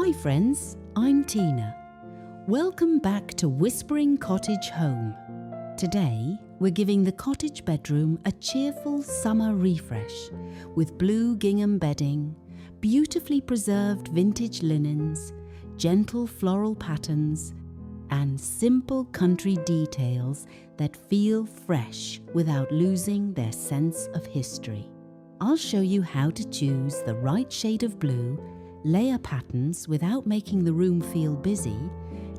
Hi friends, I'm Tina. Welcome back to Whispering Cottage Home. Today, we're giving the cottage bedroom a cheerful summer refresh with blue gingham bedding, beautifully preserved vintage linens, gentle floral patterns, and simple country details that feel fresh without losing their sense of history. I'll show you how to choose the right shade of blue, layer patterns without making the room feel busy,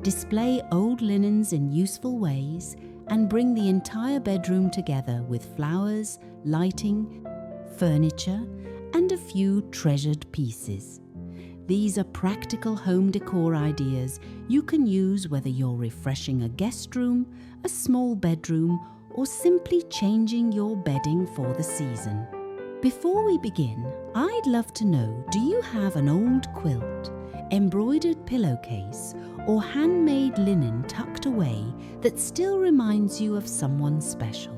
display old linens in useful ways, and bring the entire bedroom together with flowers, lighting, furniture, and a few treasured pieces. These are practical home decor ideas you can use whether you're refreshing a guest room, a small bedroom, or simply changing your bedding for the season. Before we begin, I'd love to know, do you have an old quilt, embroidered pillowcase, or handmade linen tucked away that still reminds you of someone special?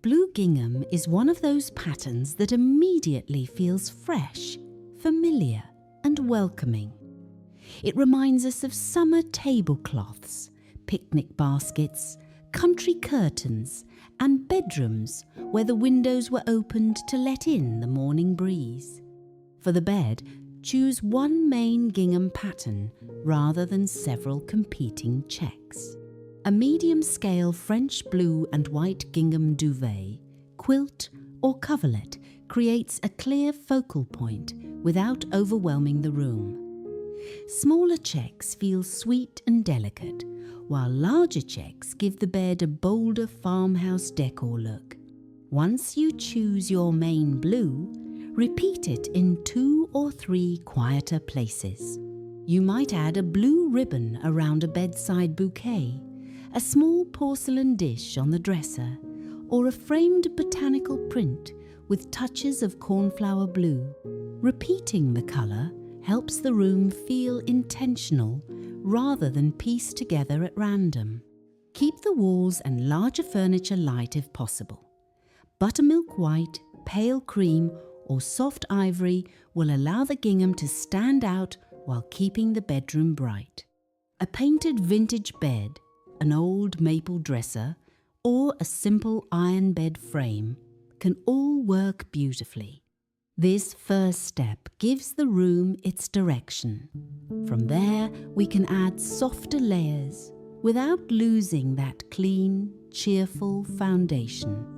Blue gingham is one of those patterns that immediately feels fresh, familiar, and welcoming. It reminds us of summer tablecloths, picnic baskets, country curtains, and bedrooms where the windows were opened to let in the morning breeze. For the bed, choose one main gingham pattern rather than several competing checks. A medium-scale French blue and white gingham duvet, quilt, or coverlet creates a clear focal point without overwhelming the room. Smaller checks feel sweet and delicate, while larger checks give the bed a bolder farmhouse decor look. Once you choose your main blue, repeat it in 2 or 3 quieter places. You might add a blue ribbon around a bedside bouquet, a small porcelain dish on the dresser, or a framed botanical print with touches of cornflower blue. Repeating the colour helps the room feel intentional rather than pieced together at random. Keep the walls and larger furniture light if possible. Buttermilk white, pale cream, or soft ivory will allow the gingham to stand out while keeping the bedroom bright. A painted vintage bed, an old maple dresser, or a simple iron bed frame can all work beautifully. This first step gives the room its direction. From there, we can add softer layers without losing that clean, cheerful foundation.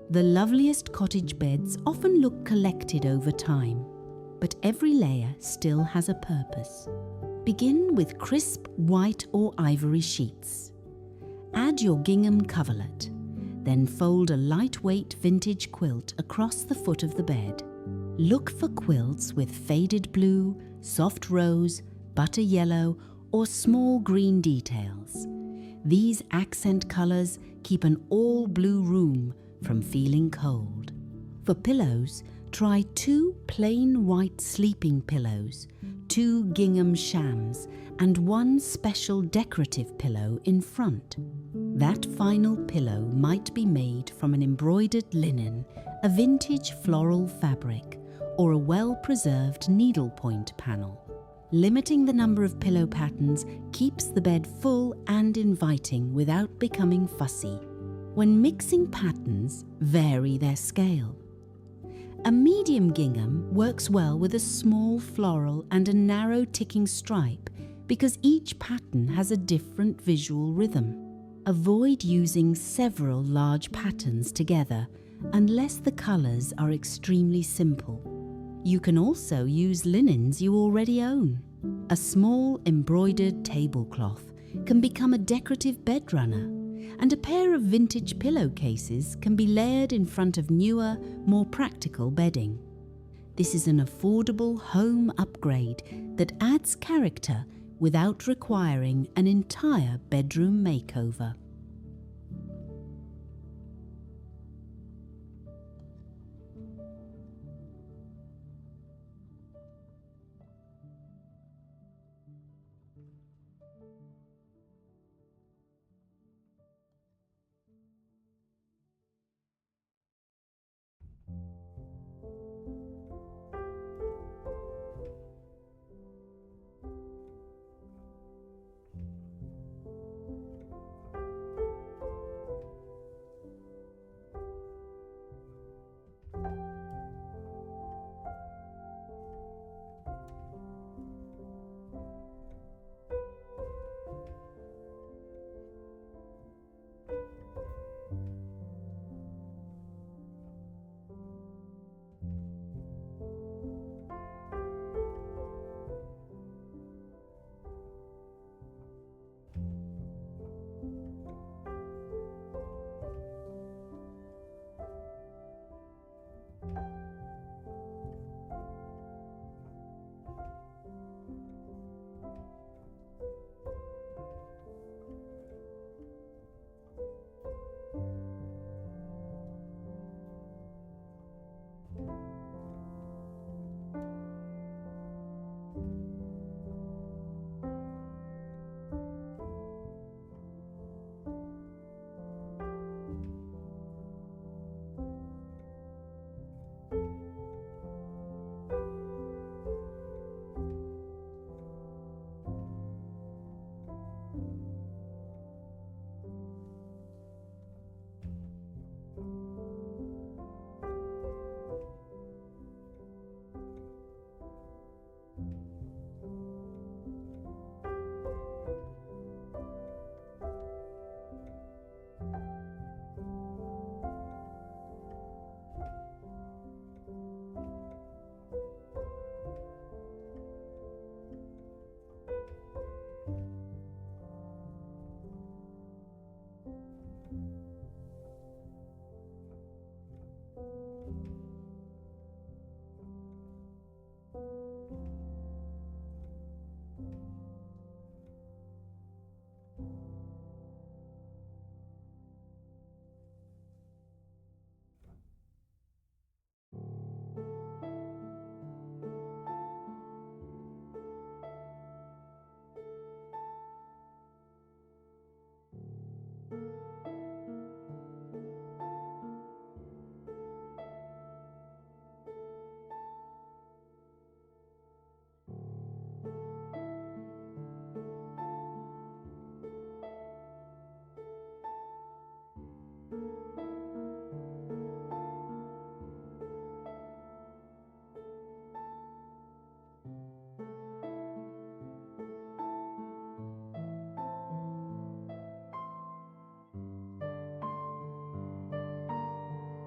The loveliest cottage beds often look collected over time, but every layer still has a purpose. Begin with crisp white or ivory sheets. Add your gingham coverlet, then fold a lightweight vintage quilt across the foot of the bed. Look for quilts with faded blue, soft rose, butter yellow, or small green details. These accent colours keep an all-blue room from feeling cold. For pillows, try 2 plain white sleeping pillows, 2 gingham shams, and 1 special decorative pillow in front. That final pillow might be made from an embroidered linen, a vintage floral fabric, or a well-preserved needlepoint panel. Limiting the number of pillow patterns keeps the bed full and inviting without becoming fussy. When mixing patterns, vary their scale. A medium gingham works well with a small floral and a narrow ticking stripe because each pattern has a different visual rhythm. Avoid using several large patterns together unless the colours are extremely simple. You can also use linens you already own. A small embroidered tablecloth can become a decorative bed runner, and a pair of vintage pillowcases can be layered in front of newer, more practical bedding. This is an affordable home upgrade that adds character without requiring an entire bedroom makeover.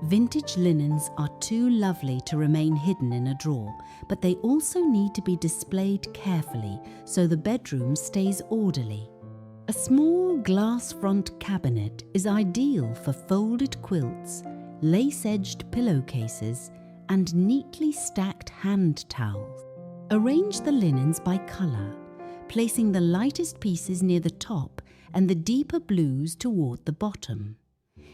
Vintage linens are too lovely to remain hidden in a drawer, but they also need to be displayed carefully so the bedroom stays orderly. A small glass front cabinet is ideal for folded quilts, lace-edged pillowcases, and neatly stacked hand towels. Arrange the linens by colour, placing the lightest pieces near the top and the deeper blues toward the bottom.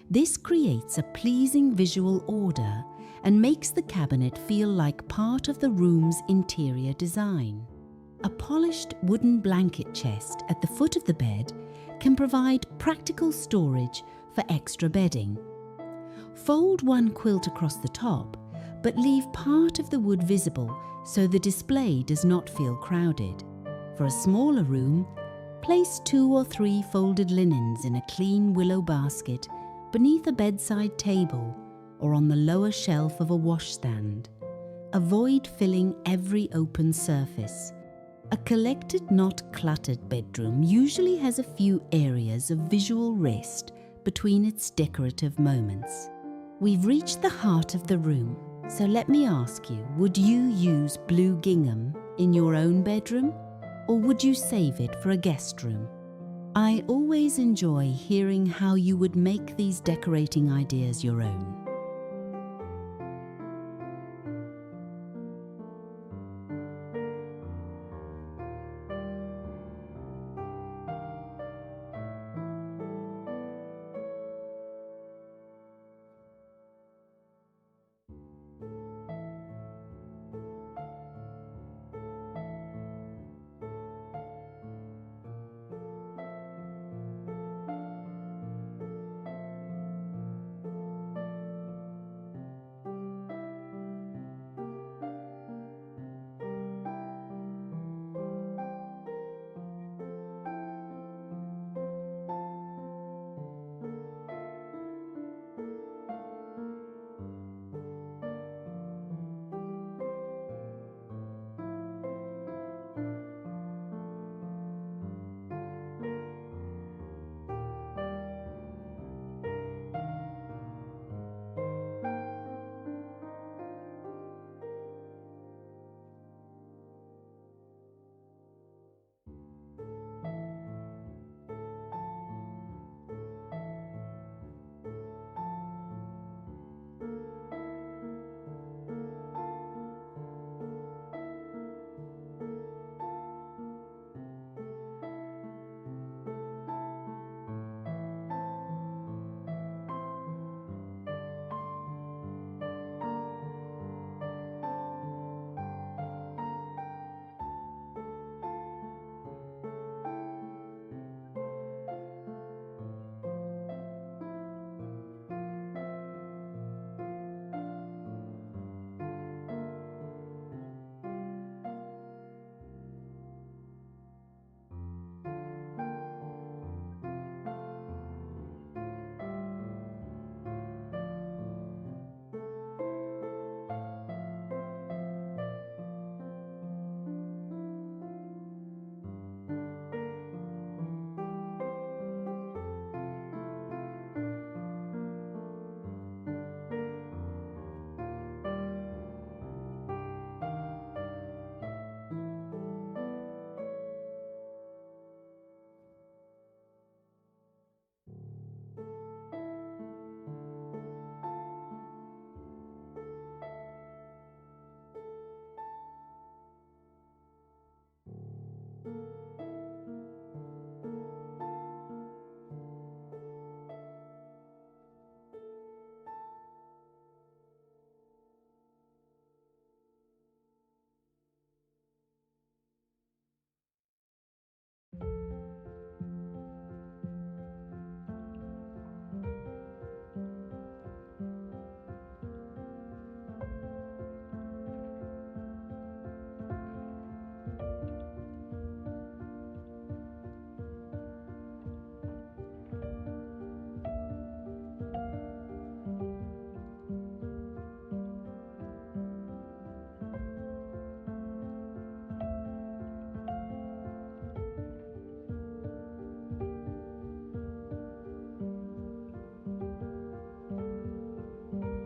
This creates a pleasing visual order and makes the cabinet feel like part of the room's interior design. A polished wooden blanket chest at the foot of the bed can provide practical storage for extra bedding. Fold one quilt across the top, but leave part of the wood visible so the display does not feel crowded. For a smaller room, place 2 or 3 folded linens in a clean willow basket beneath a bedside table or on the lower shelf of a washstand. Avoid filling every open surface. A collected, not cluttered bedroom usually has a few areas of visual rest between its decorative moments. We've reached the heart of the room, so let me ask you, would you use blue gingham in your own bedroom, or would you save it for a guest room? I always enjoy hearing how you would make these decorating ideas your own.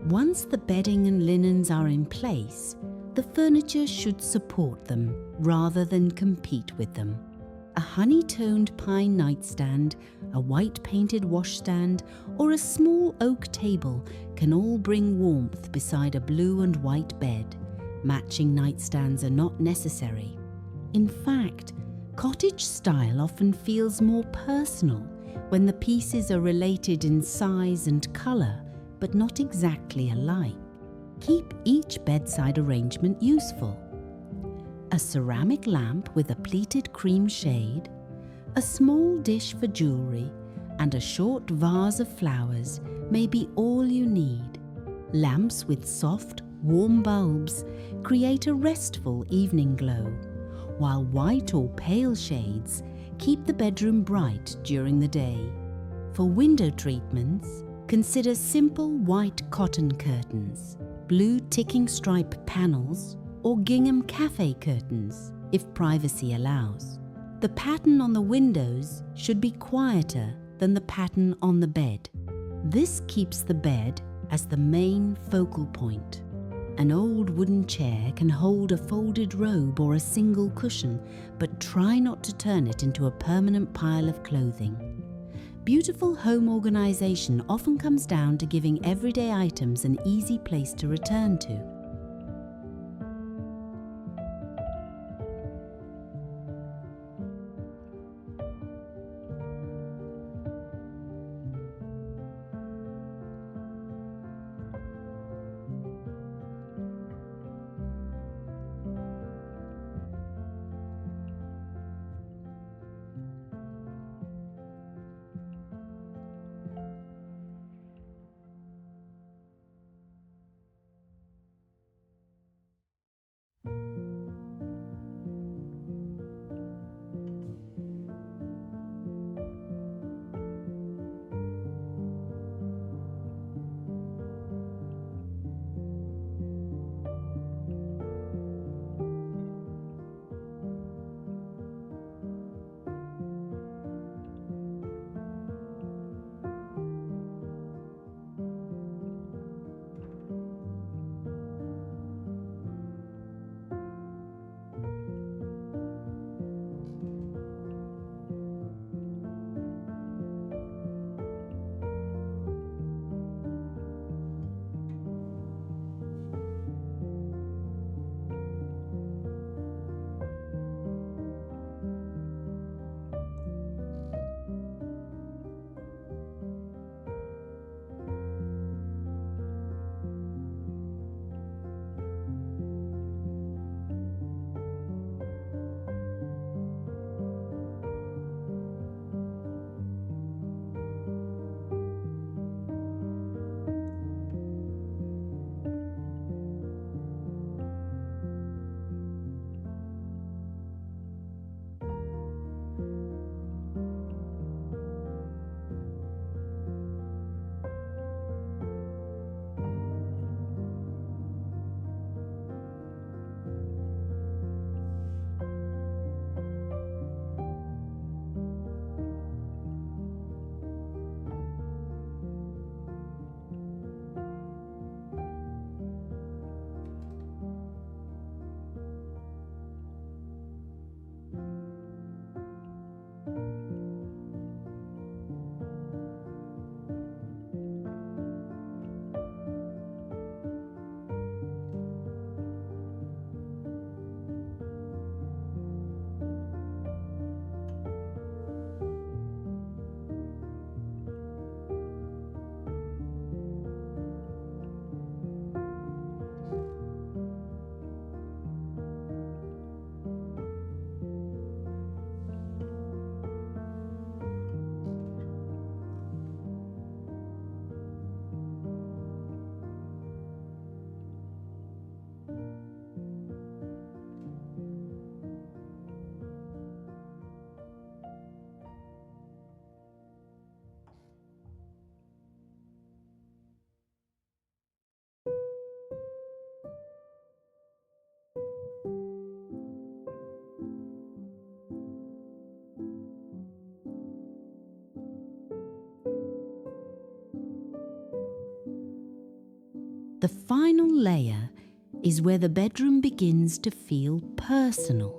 Once the bedding and linens are in place, the furniture should support them rather than compete with them. A honey-toned pine nightstand, a white-painted washstand, or a small oak table can all bring warmth beside a blue and white bed. Matching nightstands are not necessary. In fact, cottage style often feels more personal when the pieces are related in size and colour, but not exactly alike. Keep each bedside arrangement useful. A ceramic lamp with a pleated cream shade, a small dish for jewellery, and a short vase of flowers may be all you need. Lamps with soft, warm bulbs create a restful evening glow, while white or pale shades keep the bedroom bright during the day. For window treatments, consider simple white cotton curtains, blue ticking stripe panels, or gingham cafe curtains. if privacy allows. The pattern on the windows should be quieter than the pattern on the bed. This keeps the bed as the main focal point. An old wooden chair can hold a folded robe or a single cushion, but try not to turn it into a permanent pile of clothing. Beautiful home organization often comes down to giving everyday items an easy place to return to. The final layer is where the bedroom begins to feel personal.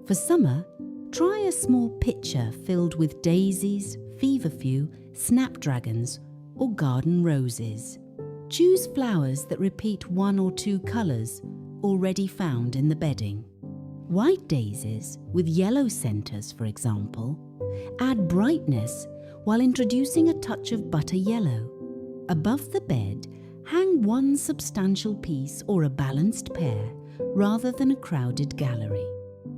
For summer, try a small pitcher filled with daisies, feverfew, snapdragons, or garden roses. Choose flowers that repeat one or two colours already found in the bedding. White daisies with yellow centres, for example, add brightness while introducing a touch of butter yellow. Above the bed, hang one substantial piece or a balanced pair rather than a crowded gallery.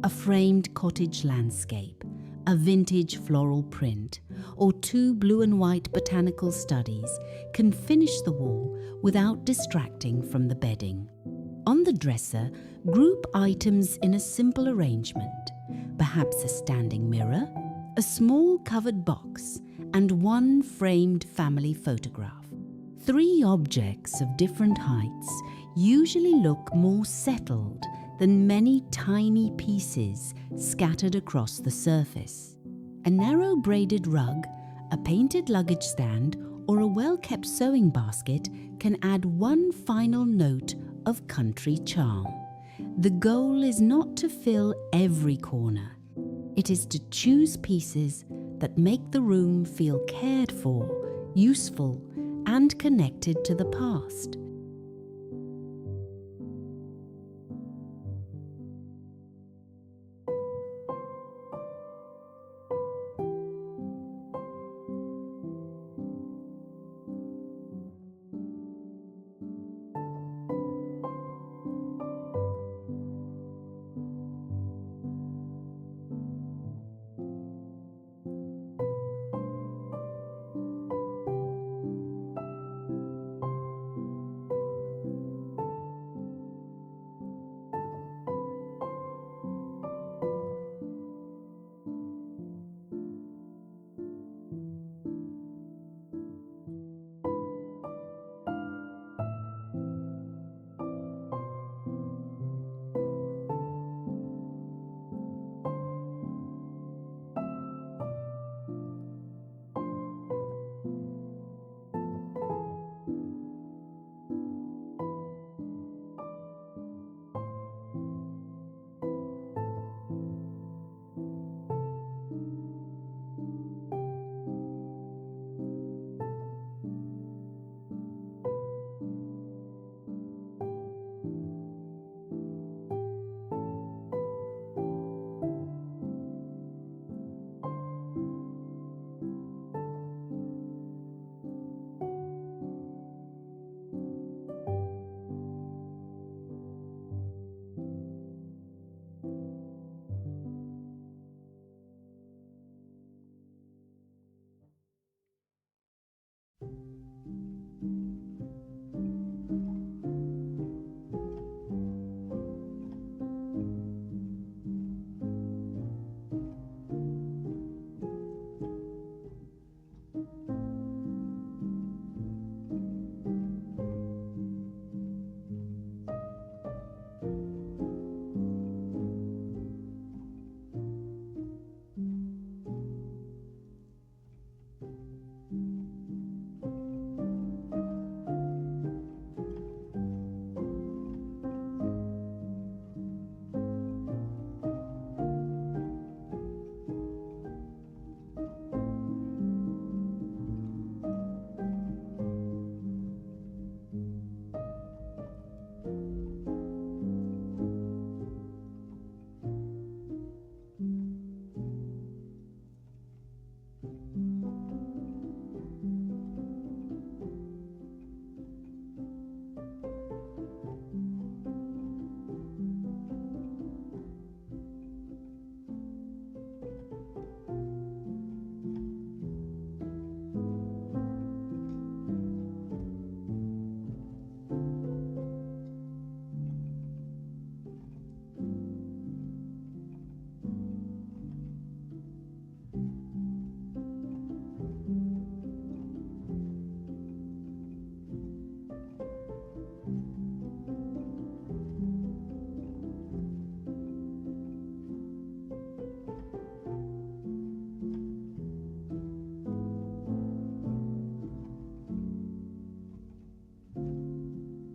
A framed cottage landscape, a vintage floral print, or two blue and white botanical studies can finish the wall without distracting from the bedding. On the dresser, group items in a simple arrangement, perhaps a standing mirror, a small covered box, and one framed family photograph. 3 objects of different heights usually look more settled than many tiny pieces scattered across the surface. A narrow braided rug, a painted luggage stand, or a well-kept sewing basket can add one final note of country charm. The goal is not to fill every corner. It is to choose pieces that make the room feel cared for, useful, and connected to the past.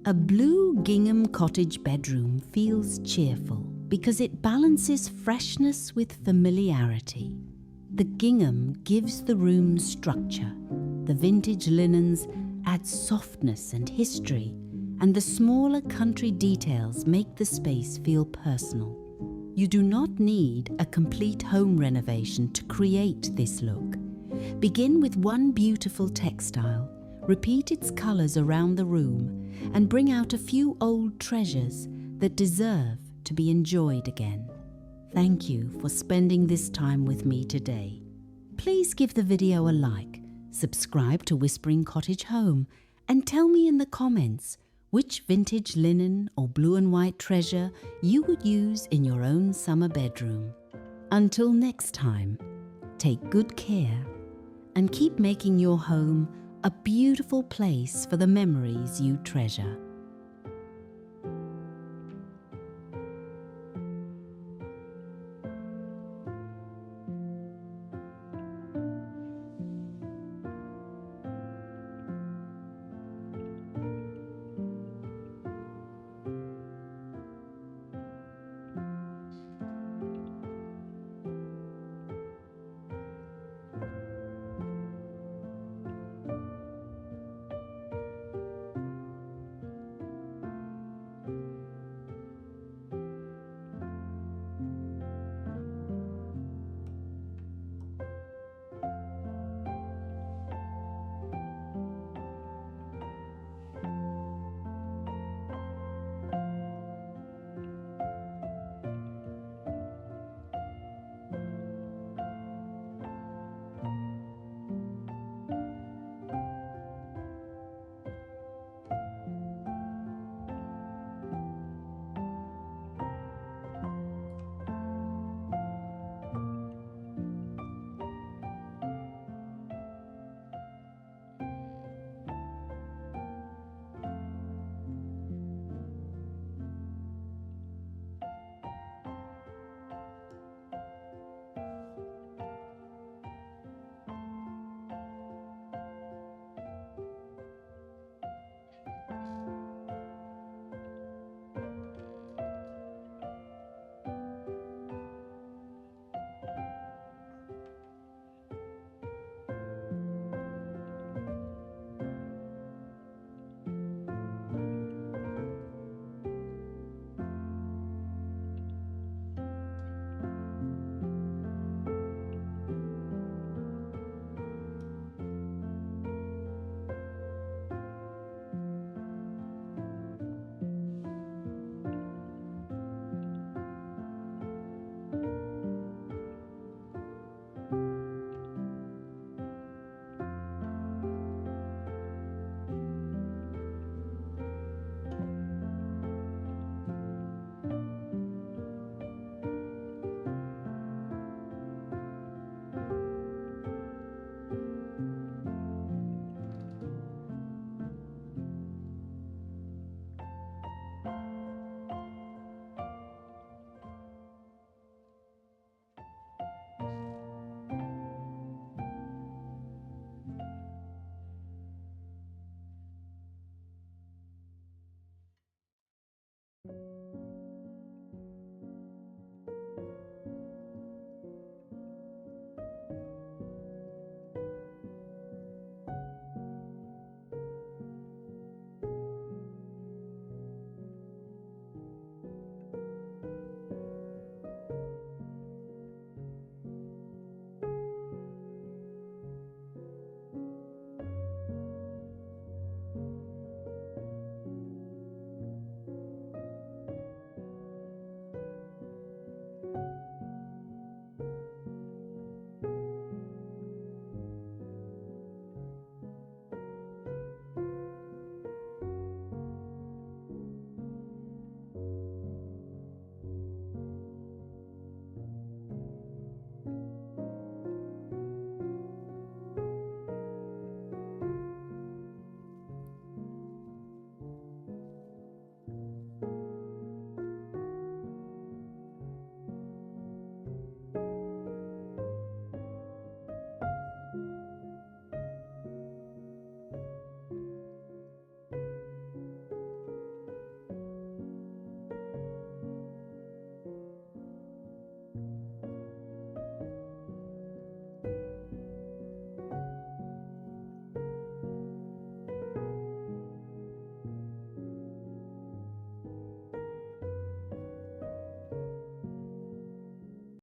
A blue Gingham Cottage bedroom feels cheerful because it balances freshness with familiarity. The gingham gives the room structure, the vintage linens add softness and history, and the smaller country details make the space feel personal. You do not need a complete home renovation to create this look. Begin with one beautiful textile, repeat its colours around the room, and bring out a few old treasures that deserve to be enjoyed again. Thank you for spending this time with me today. Please give the video a like, subscribe to Whispering Cottage Home, and tell me in the comments which vintage linen or blue and white treasure you would use in your own summer bedroom. Until next time, take good care and keep making your home a beautiful place for the memories you treasure.